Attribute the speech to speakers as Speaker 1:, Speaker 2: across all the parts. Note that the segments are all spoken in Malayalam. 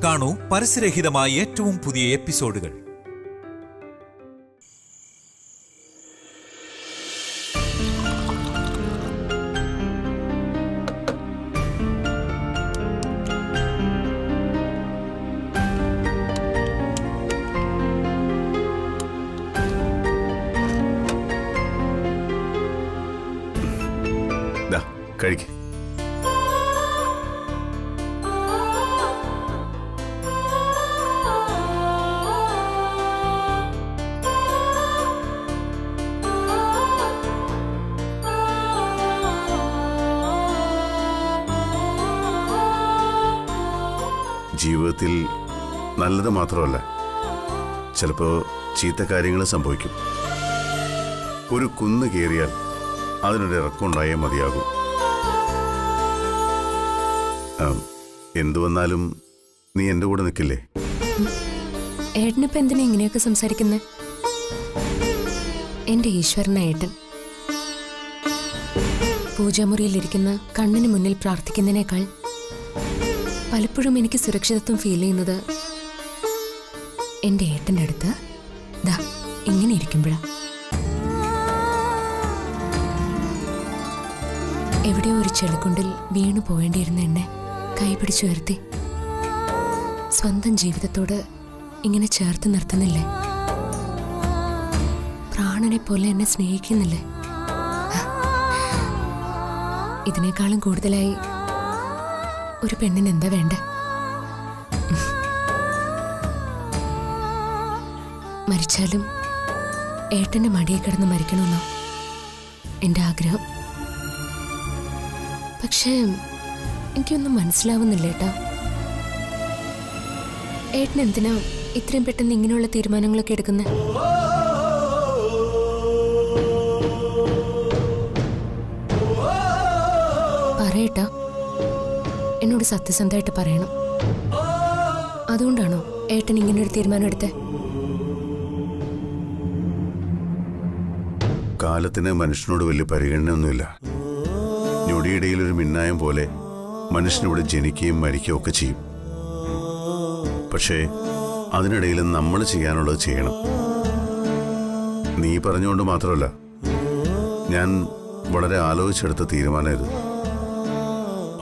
Speaker 1: കാണൂ പരസ്യരഹിതമായ ഏറ്റവും പുതിയ എപ്പിസോഡുകൾ.
Speaker 2: കഴിക്ക്. ജീവിതത്തിൽ നല്ലത് മാത്രമല്ല, ചിലപ്പോൾ ചീത്ത കാര്യങ്ങൾ സംഭവിക്കും. ഒരു കുന്ന് കയറിയാൽ അതിനൊരു ഇറക്കമുണ്ടായേ മതിയാകും. എന്തു വന്നാലും നീ എന്റെ കൂടെ നിൽക്കില്ലേ?
Speaker 3: ഏട്ടനിപ്പോ എന്തിനാ ഇങ്ങനെയൊക്കെ സംസാരിക്കുന്നേ? എന്റെ ഈശ്വരന ഏട്ടൻ. പൂജാമുറിയിലിരിക്കുന്ന കണ്ണിന് മുന്നിൽ പ്രാർത്ഥിക്കുന്നതിനേക്കാൾ പലപ്പോഴും എനിക്ക് സുരക്ഷിതത്വം ഫീൽ ചെയ്യുന്നത് എന്റെ ഏട്ടൻ്റെ അടുത്ത് ദാ ഇങ്ങനെ ഇരിക്കുമ്പോഴാ. എവിടെയോ ഒരു ചെളിക്കുണ്ടിൽ വീണു പോവേണ്ടിയിരുന്ന എന്നെ കൈപിടിച്ചുയർത്തി സ്വന്തം ജീവിതത്തോട് ഇങ്ങനെ ചേർത്ത് നിർത്തുന്നില്ലേ? പ്രാണനെ പോലെ എന്നെ സ്നേഹിക്കുന്നില്ലേ? ഇതിനേക്കാളും കൂടുതലായി ഒരു പെണ്ണിന് എന്താ വേണ്ടേ? മരിച്ചാലും ഏട്ടന്റെ മടിയിൽ കിടന്ന് മരിക്കണമെന്നോ എന്റെ ആഗ്രഹം. പക്ഷേ എനിക്കൊന്നും മനസ്സിലാവുന്നില്ല ഏട്ടാ. ഏട്ടൻ എന്തിനാ ഇത്രയും പെട്ടെന്ന് ഇങ്ങനെയുള്ള തീരുമാനങ്ങളൊക്കെ എടുക്കുന്നത്? പറയട്ടാ, എന്നോട് സത്യസന്ധമായിട്ട് പറയണം. അതുകൊണ്ടാണോ ഏട്ടൻ ഇങ്ങനൊരു തീരുമാനം എടുത്തേ?
Speaker 2: കാലത്തിന് മനുഷ്യനോട് വലിയ പരിഗണനയൊന്നുമില്ല. ഞൊടിയിടയിൽ ഒരു മിന്നായം പോലെ മനുഷ്യനിവിടെ ജനിക്കുകയും മരിക്കുകയും ഒക്കെ ചെയ്യും. പക്ഷേ അതിനിടയിൽ നമ്മൾ ചെയ്യാനുള്ളത് ചെയ്യണം. നീ പറഞ്ഞുകൊണ്ട് മാത്രമല്ല, ഞാൻ വളരെ ആലോചിച്ചെടുത്ത തീരുമാനമായിരുന്നു.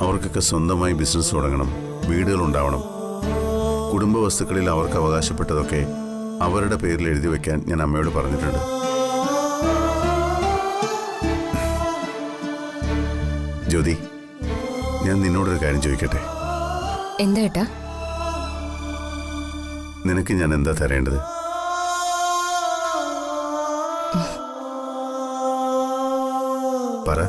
Speaker 2: അവർക്കൊക്കെ സ്വന്തമായി ബിസിനസ് തുടങ്ങണം, വീടുകളുണ്ടാവണം. കുടുംബ വസ്തുക്കളിൽ അവർക്ക് അവകാശപ്പെട്ടതൊക്കെ അവരുടെ പേരിൽ എഴുതി വെക്കാൻ ഞാൻ അമ്മയോട് പറഞ്ഞിട്ടുണ്ട്. ജ്യോതി, ഞാൻ നിന്നോടൊരു കാര്യം ചോദിക്കട്ടെ?
Speaker 3: എന്താ ഏട്ടാ?
Speaker 2: നിനക്ക് ഞാൻ എന്താ തരേണ്ടത്? പറ.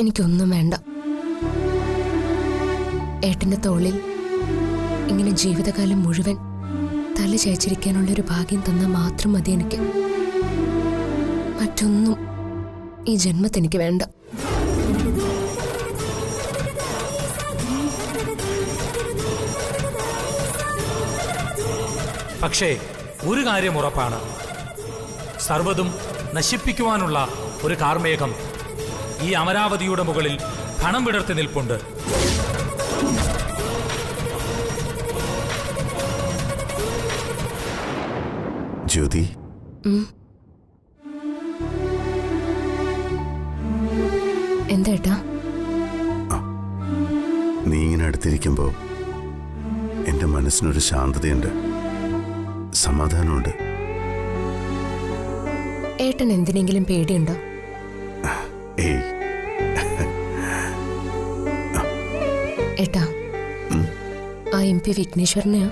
Speaker 3: എനിക്കൊന്നും വേണ്ട. ഏട്ടന്റെ തോളിൽ ഇങ്ങനെ ജീവിതകാലം മുഴുവൻ തല ചായ്ച്ചിരിക്കാനുള്ളൊരു ഭാഗ്യം തന്നാൽ മാത്രം മതി എനിക്ക്. മറ്റൊന്നും ഈ ജന്മത്തെനിക്ക് വേണ്ട.
Speaker 4: പക്ഷേ ഒരു കാര്യം ഉറപ്പാണ്, സർവ്വതും നശിപ്പിക്കുവാനുള്ള ഒരു കാർമേഘം ഈ അമരാവതിയുടെ മുകളിൽ ധനം വിടർത്തി നിൽപ്പുണ്ട്.
Speaker 2: ജ്യോതി,
Speaker 3: എന്താ?
Speaker 2: നീ ഇങ്ങനെ അടുത്തിരിക്കുമ്പോൾ എൻ്റെ മനസ്സിനൊരു ശാന്തതയുണ്ട്, സമാധാനമുണ്ട്.
Speaker 3: ഏട്ടൻ എന്തിനെങ്കിലും പേടിയുണ്ടോ?
Speaker 2: ഏയ്.
Speaker 3: ഏട്ടാ, ആ MP വിഘ്നേശ്വരനെയോ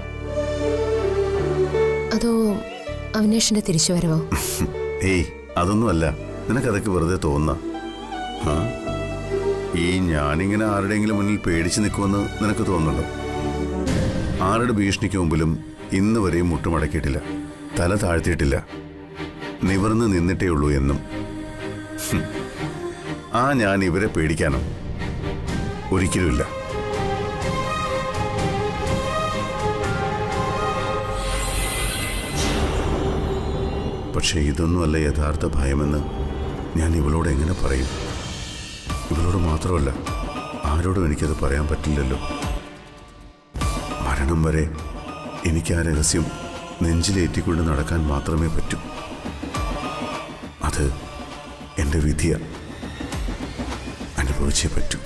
Speaker 3: അതോ അവിനേഷിന്റെ തിരിച്ചുവരവോ?
Speaker 2: ഏയ്, അതൊന്നുമല്ല. നിനക്കതൊക്കെ വെറുതെ തോന്നുന്ന. ഈ ഞാനിങ്ങനെ ആരുടെയെങ്കിലും മുന്നിൽ പേടിച്ച് നിൽക്കുമെന്ന് നിനക്ക് തോന്നുന്നുണ്ടോ? ആരുടെ ഭീഷണിക്ക് മുമ്പിലും ഇന്ന് വരെയും മുട്ടുമടക്കിയിട്ടില്ല, തല താഴ്ത്തിയിട്ടില്ല, നിവർന്ന് നിന്നിട്ടേ ഉള്ളൂ എന്നും. ആ ഞാൻ ഇവരെ പേടിക്കാനോ? ഒരിക്കലുമില്ല. പക്ഷേ ഇതൊന്നുമല്ല യഥാർത്ഥ ഭയമെന്ന് ഞാൻ ഇവളോട് എങ്ങനെ പറയും? ഇവളോട് മാത്രമല്ല, ആ ആരോടും എനിക്കത് പറയാൻ പറ്റില്ലല്ലോ. മരണം വരെ എനിക്ക് ആ രഹസ്യം നെഞ്ചിലേറ്റിക്കൊണ്ട് നടക്കാൻ മാത്രമേ പറ്റൂ. അത് എൻ്റെ വിധിയാണ്, അനുഭവിച്ചേ പറ്റൂ.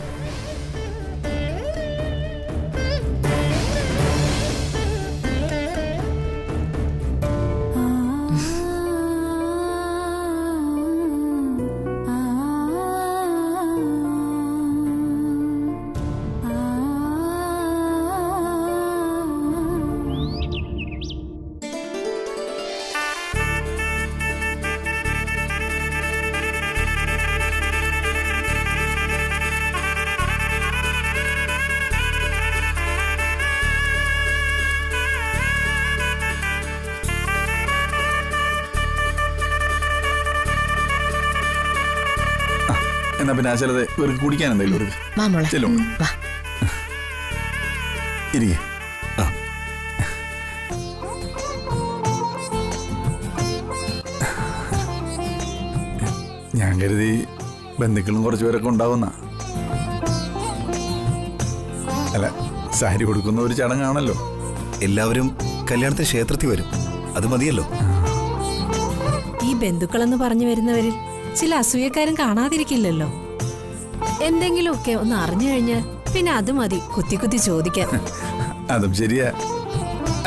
Speaker 5: എന്നാ പിന്നെ ആ ചിലത് ഇവർക്ക് കുടിക്കാൻ എന്തായാലും കൊടുക്ക്.
Speaker 3: വാ മോളെ,
Speaker 5: ചെല്ലും.
Speaker 3: വാ.
Speaker 5: ഇരിക്കെ. ഞാൻ കരുതി ബന്ധുക്കളും കുറച്ചു പേരൊക്കെ ഉണ്ടാവുന്ന. അല്ല, സാരി കൊടുക്കുന്ന ഒരു ചടങ്ങാണല്ലോ.
Speaker 6: എല്ലാവരും കല്യാണത്തിന് ക്ഷേത്രത്തിൽ വരും, അത് മതിയല്ലോ.
Speaker 7: ഈ ബന്ധുക്കളെന്ന് പറഞ്ഞു വരുന്നവരിൽ ചില അസൂയക്കാരും കാണാതിരിക്കില്ലല്ലോ. എന്തെങ്കിലുമൊക്കെ ഒന്ന് അറിഞ്ഞു കഴിഞ്ഞാൽ പിന്നെ അത് മതി കുത്തി കുത്തി ചോദിക്കാൻ.
Speaker 5: അതും ശരിയാ.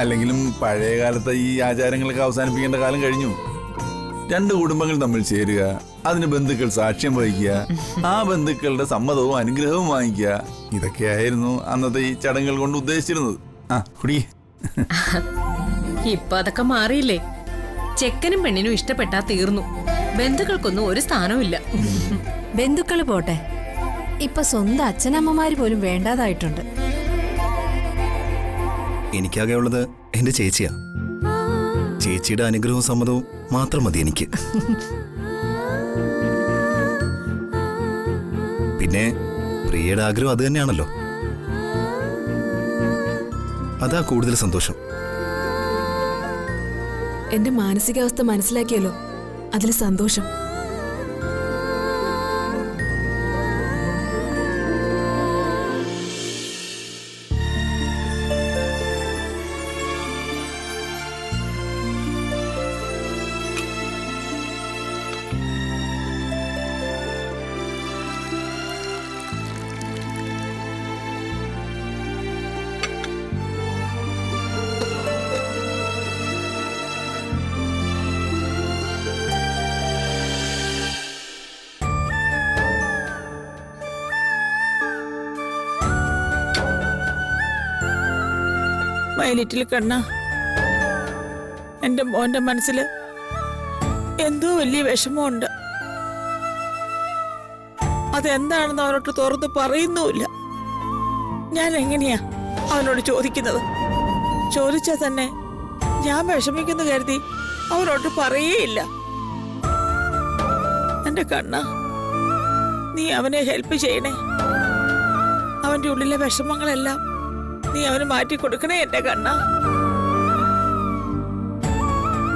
Speaker 5: അല്ലെങ്കിലും പഴയ കാലത്തെ ഈ ആചാരങ്ങളൊക്കെ അവസാനിപ്പിക്കേണ്ട കാലം കഴിഞ്ഞു. രണ്ട് കുടുംബങ്ങൾ തമ്മിൽ ചേരുക, അതിന് ബന്ധുക്കൾ സാക്ഷ്യം വഹിക്കുക, ആ ബന്ധുക്കളുടെ സമ്മതവും അനുഗ്രഹവും വാങ്ങിക്കുക, ഇതൊക്കെയായിരുന്നു അന്നത്തെ ഈ ചടങ്ങുകൾ കൊണ്ട് ഉദ്ദേശിച്ചിരുന്നത്. ആ കുടി.
Speaker 8: ഇപ്പൊ അതൊക്കെ മാറിയില്ലേ? ചെക്കനും പെണ്ണിനും ഇഷ്ടപ്പെട്ടാ തീർന്നു. ബന്ധുക്കൾക്കൊന്നും ഒരു സ്ഥാനവുമില്ല.
Speaker 7: ബന്ധുക്കള് പോട്ടെ, ഇപ്പൊ സ്വന്തം അച്ഛനമ്മമാര് പോലും വേണ്ടാതായിട്ടുണ്ട്.
Speaker 6: എനിക്കാകെ ഉള്ളത് എന്റെ ചേച്ചിയാ. ചേച്ചിയുടെ അനുഗ്രഹവും സമ്മതവും മാത്രം മതി എനിക്ക്. പിന്നെ പ്രിയയുടെ ആഗ്രഹം അത് തന്നെയാണല്ലോ. അതാ കൂടുതൽ സന്തോഷം.
Speaker 9: എന്റെ മാനസികാവസ്ഥ മനസ്സിലാക്കിയല്ലോ, അതിൽ സന്തോഷം.
Speaker 10: മൈ ലിറ്റിൽ കണ്ണ, എന്റെ മോന്റെ മനസ്സിൽ എന്തോ വലിയ വിഷമമുണ്ട്. അതെന്താണെന്ന് അവനോട് തുറന്ന് പറയുന്നുമില്ല. ഞാൻ എങ്ങനെയാ അവനോട് ചോദിക്കുന്നത്? ചോദിച്ചാൽ തന്നെ ഞാൻ വിഷമിക്കുന്നു കരുതി അവനോട് പറയേയില്ല. എന്റെ കണ്ണ, നീ അവനെ ഹെൽപ്പ് ചെയ്യണേ. അവന്റെ ഉള്ളിലെ വിഷമങ്ങളെല്ലാം നീ അവന് മാറ്റി കൊടുക്കണേ എന്റെ കണ്ണ.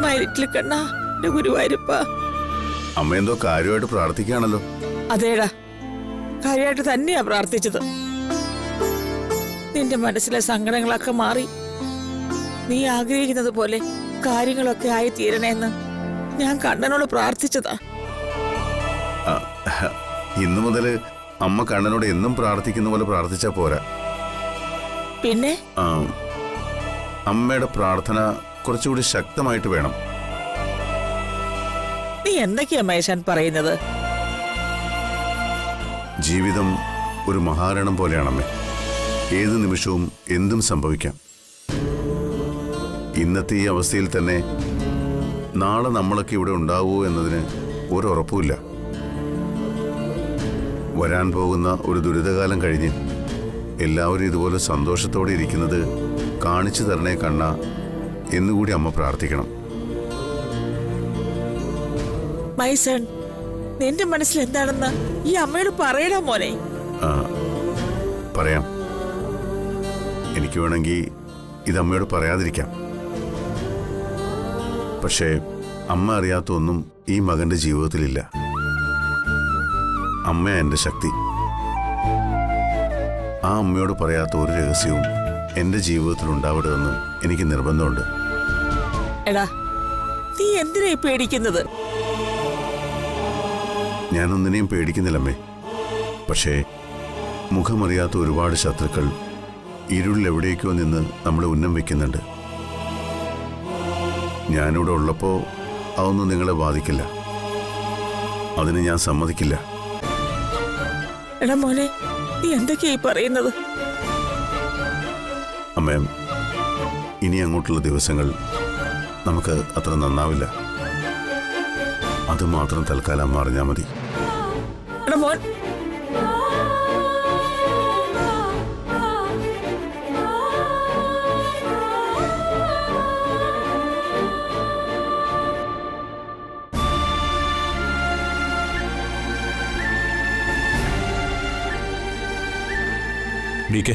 Speaker 10: മൈ ലിറ്റിൽ കണ്ണ, എന്റെ ഗുരുവായൂരപ്പ.
Speaker 2: അമ്മ എന്തോ കാര്യമായിട്ട് പ്രാർത്ഥിക്കുകയാണല്ലോ.
Speaker 10: അതേടാ, കാര്യമായിട്ട് തന്നെയാ പ്രാർത്ഥിച്ചത്. നിന്റെ മനസ്സിലെ സങ്കടങ്ങളൊക്കെ മാറി നീ ആഗ്രഹിക്കുന്നത് പോലെ കാര്യങ്ങളൊക്കെ ആയി തീരണേന്ന് ഞാൻ കണ്ണനോട് പ്രാർത്ഥിച്ചതാ.
Speaker 2: ഇന്നു മുതല് അമ്മ കണ്ണനോട് എന്നും പ്രാർത്ഥിക്കുന്ന പോലെ പ്രാർത്ഥിച്ചാ പോരാ.
Speaker 10: പിന്നെ
Speaker 2: അമ്മയുടെ പ്രാർത്ഥന കുറച്ചുകൂടി ശക്തമായിട്ട് വേണം.
Speaker 10: നീ എന്തൊക്കെയാ മേശാൻ പറയുന്നത്?
Speaker 2: ജീവിതം ഒരു മഹാരണം പോലെയാണമ്മേ. ഏത് നിമിഷവും എന്തും സംഭവിക്കാം. ഇന്നത്തെ ഈ അവസ്ഥയിൽ തന്നെ നാളെ നമ്മളൊക്കെ ഇവിടെ ഉണ്ടാവുമോ എന്നതിന് ഒരുറപ്പുമില്ല. വരാൻ പോകുന്ന ഒരു ദുരിതകാലം കഴിഞ്ഞ് എല്ലാവരും ഇതുപോലെ സന്തോഷത്തോടെ ഇരിക്കുന്നത് കാണിച്ചു തരണേ കണ്ണ എന്നുകൂടി അമ്മ പ്രാർത്ഥിക്കണം.
Speaker 10: മൈസൺ, നിന്റെ മനസ്സിൽ എന്താണെന്ന് ഈ അമ്മയോട് പറയടാ മോനെ.
Speaker 2: പറയാം. എനിക്ക് വേണമെങ്കിൽ ഇത് അമ്മയോട് പറയാതിരിക്കാം. പക്ഷേ അമ്മ അറിയാത്ത ഒന്നും ഈ മകന്റെ ജീവിതത്തിലില്ല. അമ്മ എൻ്റെ ശക്തി. ആ അമ്മയോട് പറയാത്ത ഒരു രഹസ്യവും എൻ്റെ ജീവിതത്തിൽ ഉണ്ടാവരുതെന്ന് എനിക്ക് നിർബന്ധമുണ്ട്.
Speaker 10: എടാ, നീ എന്തിനാ പേടിക്കുന്നത്?
Speaker 2: ഞാനൊന്നിനെയും പേടിക്കുന്നില്ലമ്മേ. പക്ഷേ മുഖമറിയാത്ത ഒരുപാട് ശത്രുക്കൾ ഇരുളിൽ എവിടേക്കോ നിന്ന് നമ്മളെ ഉന്നം വെക്കുന്നുണ്ട്. ഞാനിവിടെ ഉള്ളപ്പോൾ അതൊന്നും നിങ്ങളെ ബാധിക്കില്ല. അതിന് ഞാൻ സമ്മതിക്കില്ല.
Speaker 10: എടാ മോനെ, നീ എന്തൊക്കെയായി പറയുന്നത്?
Speaker 2: അമ്മേ, ഇനി അങ്ങോട്ടുള്ള ദിവസങ്ങൾ നമുക്ക് അത്ര നന്നാവില്ല. അത് മാത്രം തൽക്കാലം അമ്മ അറിഞ്ഞാൽ മതി.
Speaker 10: എടാ മോൻ,
Speaker 11: ഡി കെ,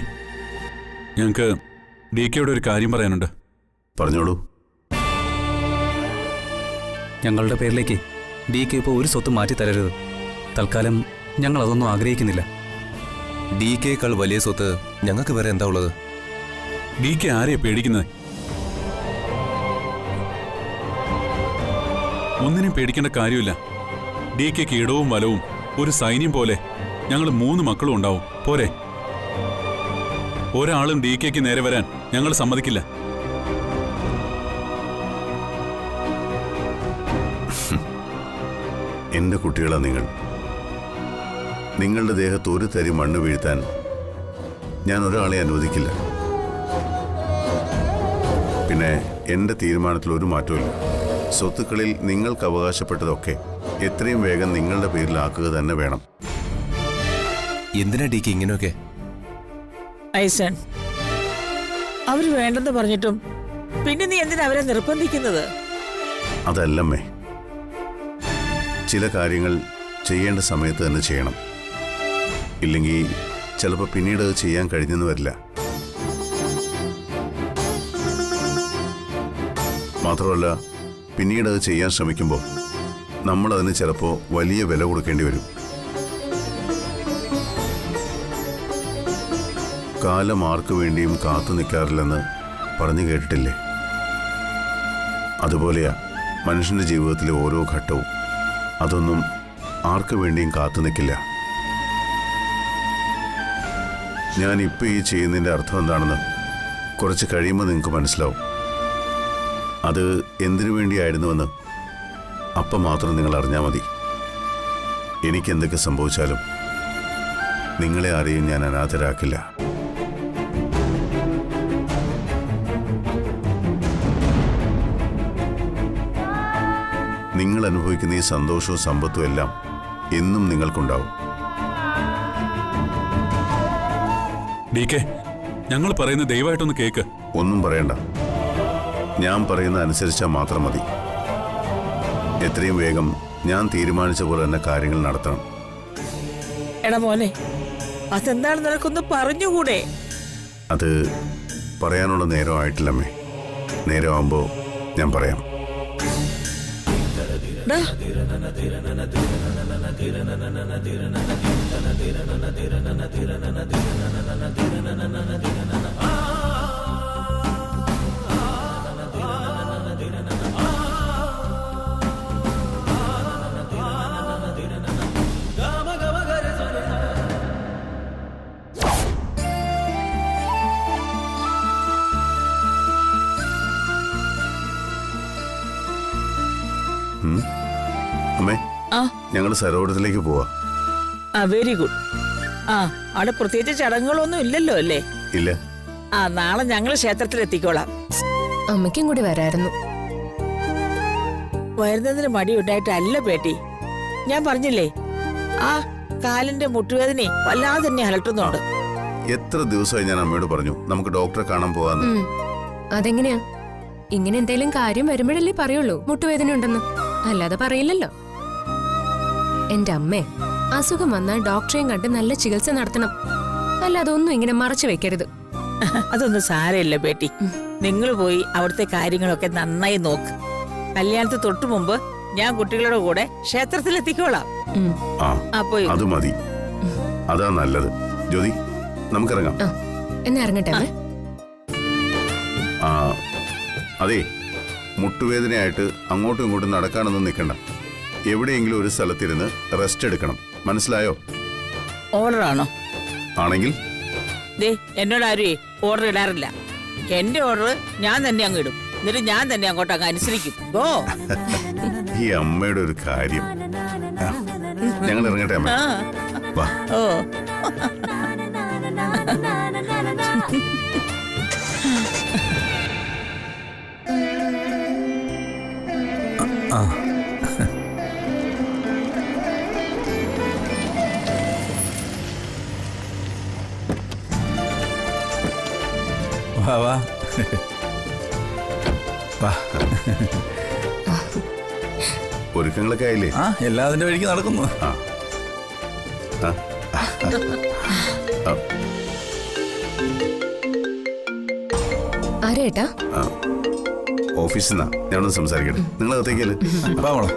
Speaker 11: ഞങ്ങൾക്ക് ഡി കെയോട് ഒരു കാര്യം പറയാനുണ്ട്.
Speaker 2: പറഞ്ഞോളൂ.
Speaker 6: ഞങ്ങളുടെ പേരിലേക്ക് ഡി കെ ഇപ്പോൾ ഒരു സ്വത്ത് മാറ്റി തരരുത്. തൽക്കാലം ഞങ്ങൾ അതൊന്നും ആഗ്രഹിക്കുന്നില്ല.
Speaker 12: ഡി കെയേക്കാൾ വലിയ സ്വത്ത് ഞങ്ങൾക്ക് വേറെ എന്താ ഉള്ളത്?
Speaker 11: ഡി കെ ആരെയാ പേടിക്കുന്നത്? ഒന്നിനും പേടിക്കേണ്ട കാര്യമില്ല. ഡി കെക്ക് ഇടവും വലവും ഒരു സൈന്യം പോലെ ഞങ്ങൾ 3 മക്കളും ഉണ്ടാവും. പോരെ? ഒരാളും ഡി കെക്ക് നേരെ വരാൻ ഞങ്ങൾ സമ്മതിക്കില്ല.
Speaker 2: എൻ്റെ കുട്ടികളാ നിങ്ങൾ. നിങ്ങളുടെ ദേഹത്ത് ഒരു തരി മണ്ണ് വീഴ്ത്താൻ ഞാൻ ഒരാളെ അനുവദിക്കില്ല. പിന്നെ എൻ്റെ തീരുമാനത്തിൽ ഒരു മാറ്റമില്ല. സ്വത്തുക്കളിൽ നിങ്ങൾക്ക് അവകാശപ്പെട്ടതൊക്കെ എത്രയും വേഗം നിങ്ങളുടെ പേരിലാക്കുക തന്നെ വേണം.
Speaker 12: എന്തിനാ ഡി കെ ഇങ്ങനെയൊക്കെ?
Speaker 10: ഐസൺ, അവര് വേണ്ടെന്ന് പറഞ്ഞിട്ടും പിന്നെ നീ എന്തിനാ അവരെ നിർബന്ധിക്കുന്നത്?
Speaker 2: അതല്ലമ്മേ, ചില കാര്യങ്ങൾ ചെയ്യേണ്ട സമയത്ത് തന്നെ ചെയ്യണം. ഇല്ലെങ്കിൽ ചിലപ്പോൾ പിന്നീട് അത് ചെയ്യാൻ കഴിഞ്ഞെന്ന് വരില്ല. മാത്രമല്ല, പിന്നീട് അത് ചെയ്യാൻ ശ്രമിക്കുമ്പോൾ നമ്മളതിന് ചിലപ്പോൾ വലിയ വില കൊടുക്കേണ്ടി വരും. കാലം ആർക്കു വേണ്ടിയും കാത്തു നിൽക്കാറില്ലെന്ന് പറഞ്ഞു കേട്ടിട്ടില്ലേ? അതുപോലെയാ മനുഷ്യൻ്റെ ജീവിതത്തിലെ ഓരോ ഘട്ടവും. അതൊന്നും ആർക്കു വേണ്ടിയും കാത്തു നിൽക്കില്ല. ഞാൻ ഇപ്പോൾ ഈ ചെയ്യുന്നതിൻ്റെ അർത്ഥം എന്താണെന്ന് കുറച്ച് കഴിയുമ്പോൾ നിങ്ങൾക്ക് മനസ്സിലാവും. അത് എന്തിനു വേണ്ടിയായിരുന്നുവെന്ന് അപ്പം മാത്രം നിങ്ങൾ അറിഞ്ഞാൽ മതി. എനിക്കെന്തൊക്കെ സംഭവിച്ചാലും നിങ്ങളെ ആരെയും ഞാൻ അനാഥരാക്കില്ല. നിങ്ങൾ അനുഭവിക്കുന്ന ഈ സന്തോഷവും സമ്പത്തും എല്ലാം എന്നും നിങ്ങൾക്കുണ്ടാവും.
Speaker 11: ഡി കെ, ഞങ്ങൾ പറയുന്ന ദയവായിട്ടൊന്ന് കേക്ക്.
Speaker 2: ഒന്നും പറയണ്ട. ഞാൻ പറയുന്ന അനുസരിച്ചാൽ മാത്രം മതി. എത്രയും വേഗം ഞാൻ തീരുമാനിച്ച പോലെ തന്നെ കാര്യങ്ങൾ നടത്തണം.
Speaker 10: എടാ മോനെ, അതെന്താണ് നിനക്കൊന്ന് പറഞ്ഞുകൂടെ?
Speaker 2: അത് പറയാനുള്ള നേരമായിട്ടില്ലമ്മേ. നേരമാകുമ്പോൾ ഞാൻ പറയാം.
Speaker 10: ഡാ,
Speaker 2: അമ്മേ,
Speaker 10: ആ
Speaker 2: ഞങ്ങൾ സരോവരത്തിലേക്ക് പോവാ.
Speaker 10: Very good. അവിടെ പ്രത്യേകിച്ച് ചടങ്ങുകളൊന്നും ഇല്ലല്ലോ അല്ലേ?
Speaker 2: ഇല്ല.
Speaker 10: നാളെ ഞങ്ങൾ ക്ഷേത്രത്തിൽ എത്തിക്കോളാം.
Speaker 3: അമ്മയ്ക്കും കൂടി വരായിരുന്നു.
Speaker 10: വരുന്നതിന് മടിയുണ്ടായിട്ടല്ല പേട്ടി. ഞാൻ പറഞ്ഞില്ലേ, ആ കാലിന്റെ മുട്ടുവേദന വല്ലാതെ തന്നെ അലട്ടുന്നുണ്ട്.
Speaker 2: എത്ര ദിവസമായി ഞാൻ അമ്മയോട് പറഞ്ഞു നമുക്ക് ഡോക്ടറെ കാണാൻ പോവാന്ന്.
Speaker 3: അതെങ്ങനെയാ? ഇങ്ങനെ എന്തെങ്കിലും കാര്യം വരുമ്പോഴല്ലേ പറയുള്ളൂ മുട്ടുവേദന ഉണ്ടെന്ന്, അല്ലാതെ പറയില്ലല്ലോ. എന്റെ അമ്മേ, അസുഖം വന്നാൽ ഡോക്ടറെയും കണ്ട് നല്ല ചികിത്സ നടത്തണം, അല്ലാതെ ഒന്നും ഇങ്ങനെ മറച്ചു വെക്കരുത്.
Speaker 10: അതൊന്നും സാരമില്ല പേട്ടി. നിങ്ങൾ പോയി അവിടുത്തെ കാര്യങ്ങളൊക്കെ നന്നായി നോക്ക്. കല്യാണത്തിന് തൊട്ടു മുമ്പ് ഞാൻ കുട്ടികളുടെ കൂടെ ക്ഷേത്രത്തിൽ എത്തിക്കോളാം.
Speaker 2: അത് മതി. അതാ നല്ലത്. ജ്യോതി, നമുക്കിറങ്ങാം.
Speaker 3: ആ എന്നാ ഇറങ്ങട്ടെ അമ്മേ.
Speaker 2: ആ അതെ, മുട്ടുവേദനയായിട്ട് അങ്ങോട്ടും ഇങ്ങോട്ടും നടക്കാനൊന്നും നിൽക്കണ്ട. എവിടെയെങ്കിലും ഒരു സ്ഥലത്തിരുന്ന് റെസ്റ്റ് എടുക്കണം. മനസ്സിലായോ?
Speaker 10: ഓർഡറാണോ?
Speaker 2: ആണെങ്കിൽ
Speaker 10: ദേ എന്നോട് ആരുവേ ഓർഡർ ഇടാറില്ല. എന്റെ ഓർഡർ ഞാൻ തന്നെ അങ്ങ് ഇടും. എന്നിട്ട് ഞാൻ തന്നെ അങ്ങോട്ട് അങ്ങ് അനുസരിക്കും. ഓ
Speaker 2: ഈ അമ്മയുടെ ഒരു കാര്യം. ഞങ്ങൾ ഇറങ്ങട്ടെ അമ്മ. വാ.
Speaker 10: ഓ
Speaker 5: വാ വാ വാ.
Speaker 2: ഒരുക്കങ്ങളൊക്കെ ആയില്ലേ?
Speaker 5: ആ എല്ലാതിന്റെ വഴിക്ക് നടക്കുന്നു.
Speaker 2: ആ ആ. ആ.
Speaker 3: ആരേട്ടാ?
Speaker 2: ആ. ഓഫീസിൽ നിന്നാ. ഞാനൊന്ന് സംസാരിക്കട്ടെ. നിങ്ങൾ അകത്തേക്കല്ലേ?
Speaker 5: വാ മോളെ.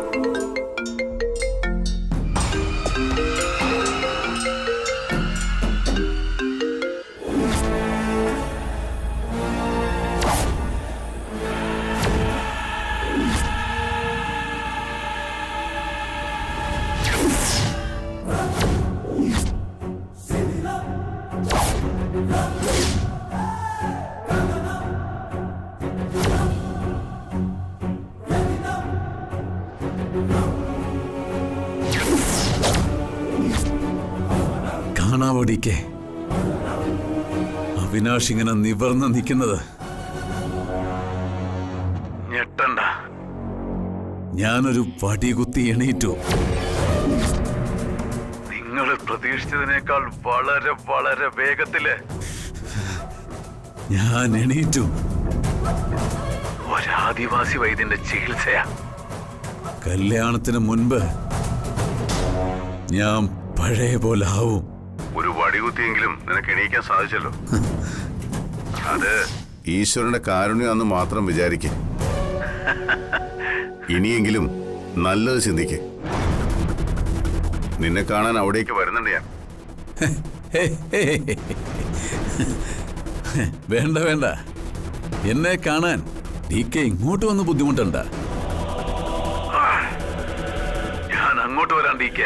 Speaker 11: കാണാവടിക്കേ അവിനാഷ് ഇങ്ങനെ നിവർന്ന് നിൽക്കുന്നത്. ഞെട്ടണ്ട, ഞാനൊരു വടികുത്തി എണീറ്റു. നിങ്ങൾ പ്രതീക്ഷിച്ചതിനേക്കാൾ വളരെ വളരെ വേഗത്തില് ഞാൻ എണീറ്റു. ഒരാദിവാസി വൈദ്യന്റെ ചികിത്സയാ. കല്യാണത്തിന് മുൻപ് ഞാൻ പഴയ പോലെ ആവും.
Speaker 2: ഒരു വടികുത്തിയെങ്കിലും നിനക്ക് എണീക്കാൻ സാധിച്ചല്ലോ. അത് ഈശ്വരന്റെ കാരുണ്യാന്ന് മാത്രം വിചാരിക്കേ. ഇനിയെങ്കിലും നല്ലത് ചിന്തിക്ക്. നിന്നെ കാണാൻ അവിടേക്ക് വരുന്നുണ്ട് ഞാൻ.
Speaker 11: വേണ്ട വേണ്ട, എന്നെ കാണാൻ DK ഇങ്ങോട്ട് വന്ന് ബുദ്ധിമുട്ടണ്ട. ഞാൻ അങ്ങോട്ട് വരാം DK.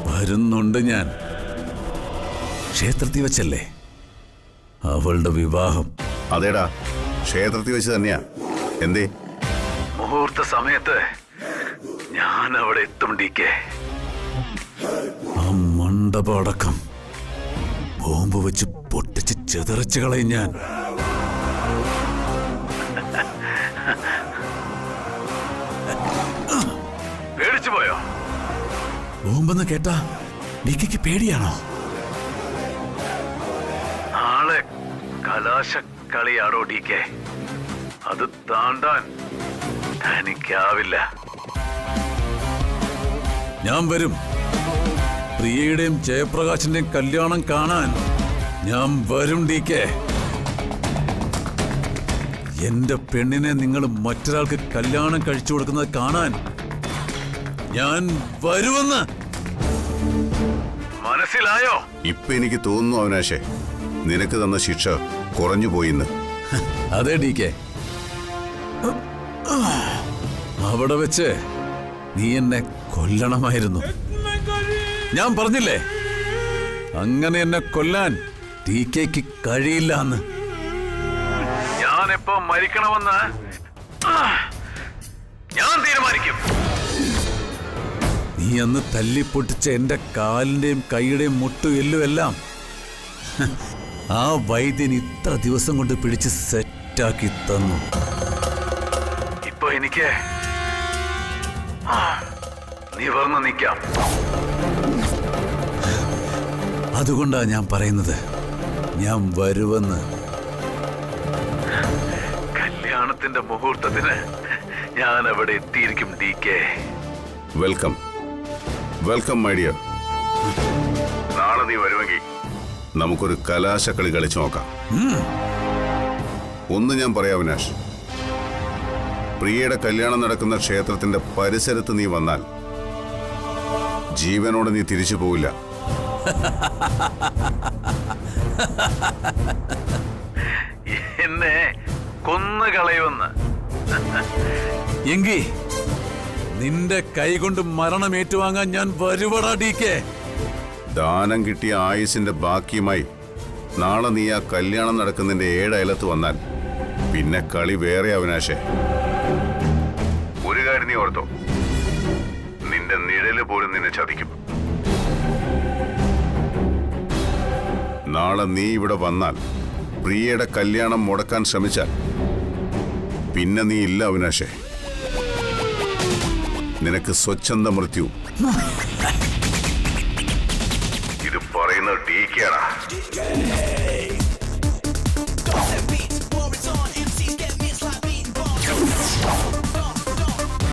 Speaker 11: വരുന്നുണ്ട് ഞാൻ. ക്ഷേത്രത്തിൽ വെച്ചല്ലേ അവളുടെ വിവാഹം?
Speaker 2: അതേടാ, ക്ഷേത്രത്തിൽ വെച്ച് തന്നെയാ. എന്തേ?
Speaker 11: മുഹൂർത്ത സമയത്ത് ഞാൻ അവിടെ എത്തും DK. ആ മണ്ഡപം അടക്കം ബോംബ് വെച്ച് പൊട്ടിച്ച് ചെതറിച്ച് കളയും ഞാൻ. പേടിച്ചു പോയോ? ബോംബെന്ന് കേട്ടാ DKക്ക് പേടിയാണോ? നാളെ കലാശക്കളിയാണോ DK? അത് താണ്ടാൻ എനിക്കാവില്ല. ഞാൻ വരും. പ്രിയയുടെയും ജയപ്രകാശിന്റെയും കല്യാണം കാണാൻ ഞാൻ വരും DK. എന്റെ പെണ്ണിനെ നിങ്ങൾ മറ്റൊരാൾക്ക് കല്യാണം കഴിച്ചു കൊടുക്കുന്നത് കാണാൻ ഞാൻ വരുമെന്ന് മനസ്സിലായോ?
Speaker 2: ഇപ്പൊ എനിക്ക് തോന്നുന്നു അവിനാശേ, നിനക്ക് തന്ന ശിക്ഷ കുറഞ്ഞു പോയിന്ന്.
Speaker 11: അതെ DK. അവിടെ വെച്ച് നീ എന്നെ കൊല്ലണമായിരുന്നു. ഞാൻ പറഞ്ഞില്ലേ, അങ്ങനെ എന്നെ കൊല്ലാൻ DKക്ക് കഴിയില്ല എന്ന്. ഞാനെപ്പോ മരിക്കണമെന്ന് ഞാൻ തീരുമാനിക്കും. നീ അന്ന് തല്ലിപ്പൊട്ടിച്ച എന്റെ കാലിന്റെയും കൈയുടെയും മുട്ടു എല്ലുമെല്ലാം ആ വൈദ്യൻ ഇത്ര ദിവസം കൊണ്ട് പിടിച്ച് സെറ്റാക്കി തന്നു. ഇപ്പൊ എനിക്ക് നിവർന്ന് നിൽക്കാം. അതുകൊണ്ടാ ഞാൻ പറയുന്നത്, ഞാൻ വരുമെന്ന്. കല്യാണത്തിന്റെ മുഹൂർത്തത്തിന് ഞാൻ അവിടെ എത്തിയിരിക്കും DK.
Speaker 2: Welcome, welcome my dear. നാളെ നീ വരുമെങ്കിൽ നമുക്കൊരു കലാശക്കളി കളിച്ചു നോക്കാം. ഒന്ന് ഞാൻ പറയാം അവിനാഷ്, പ്രിയയുടെ കല്യാണം നടക്കുന്ന ക്ഷേത്രത്തിന്റെ പരിസരത്ത് നീ വന്നാൽ ജീവനോടെ നീ തിരിച്ചു പോവില്ല.
Speaker 11: എന്നെ കൊന്നുകളയുമെന്ന്. എങ്കി നിന്റെ കൈകൊണ്ട് മരണം ഏറ്റുവാങ്ങാൻ ഞാൻ വരുവടാ DK.
Speaker 2: ദാനം കിട്ടിയ ആയുസിന്റെ ബാക്കിയുമായി നാളെ നീ ആ കല്യാണം നടക്കുന്നതിന്റെ 7 അയലത്ത് വന്നാൽ പിന്നെ കളി വേറെ അവിനാശേ. ഒരു കാര്യം നീ ഓർത്തോ, നിന്റെ നിഴല് പോലും നിന്നെ ചതിക്കും. നാളെ നീ ഇവിടെ വന്നാൽ പ്രിയയുടെ കല്യാണം മുടക്കാൻ ശ്രമിച്ചാൽ പിന്നെ നീ ഇല്ല അവിനാശേ. നിനക്ക് സ്വച്ഛന്ത മൃത്യു. ഇത് പറയുന്നത് DK യാടാ.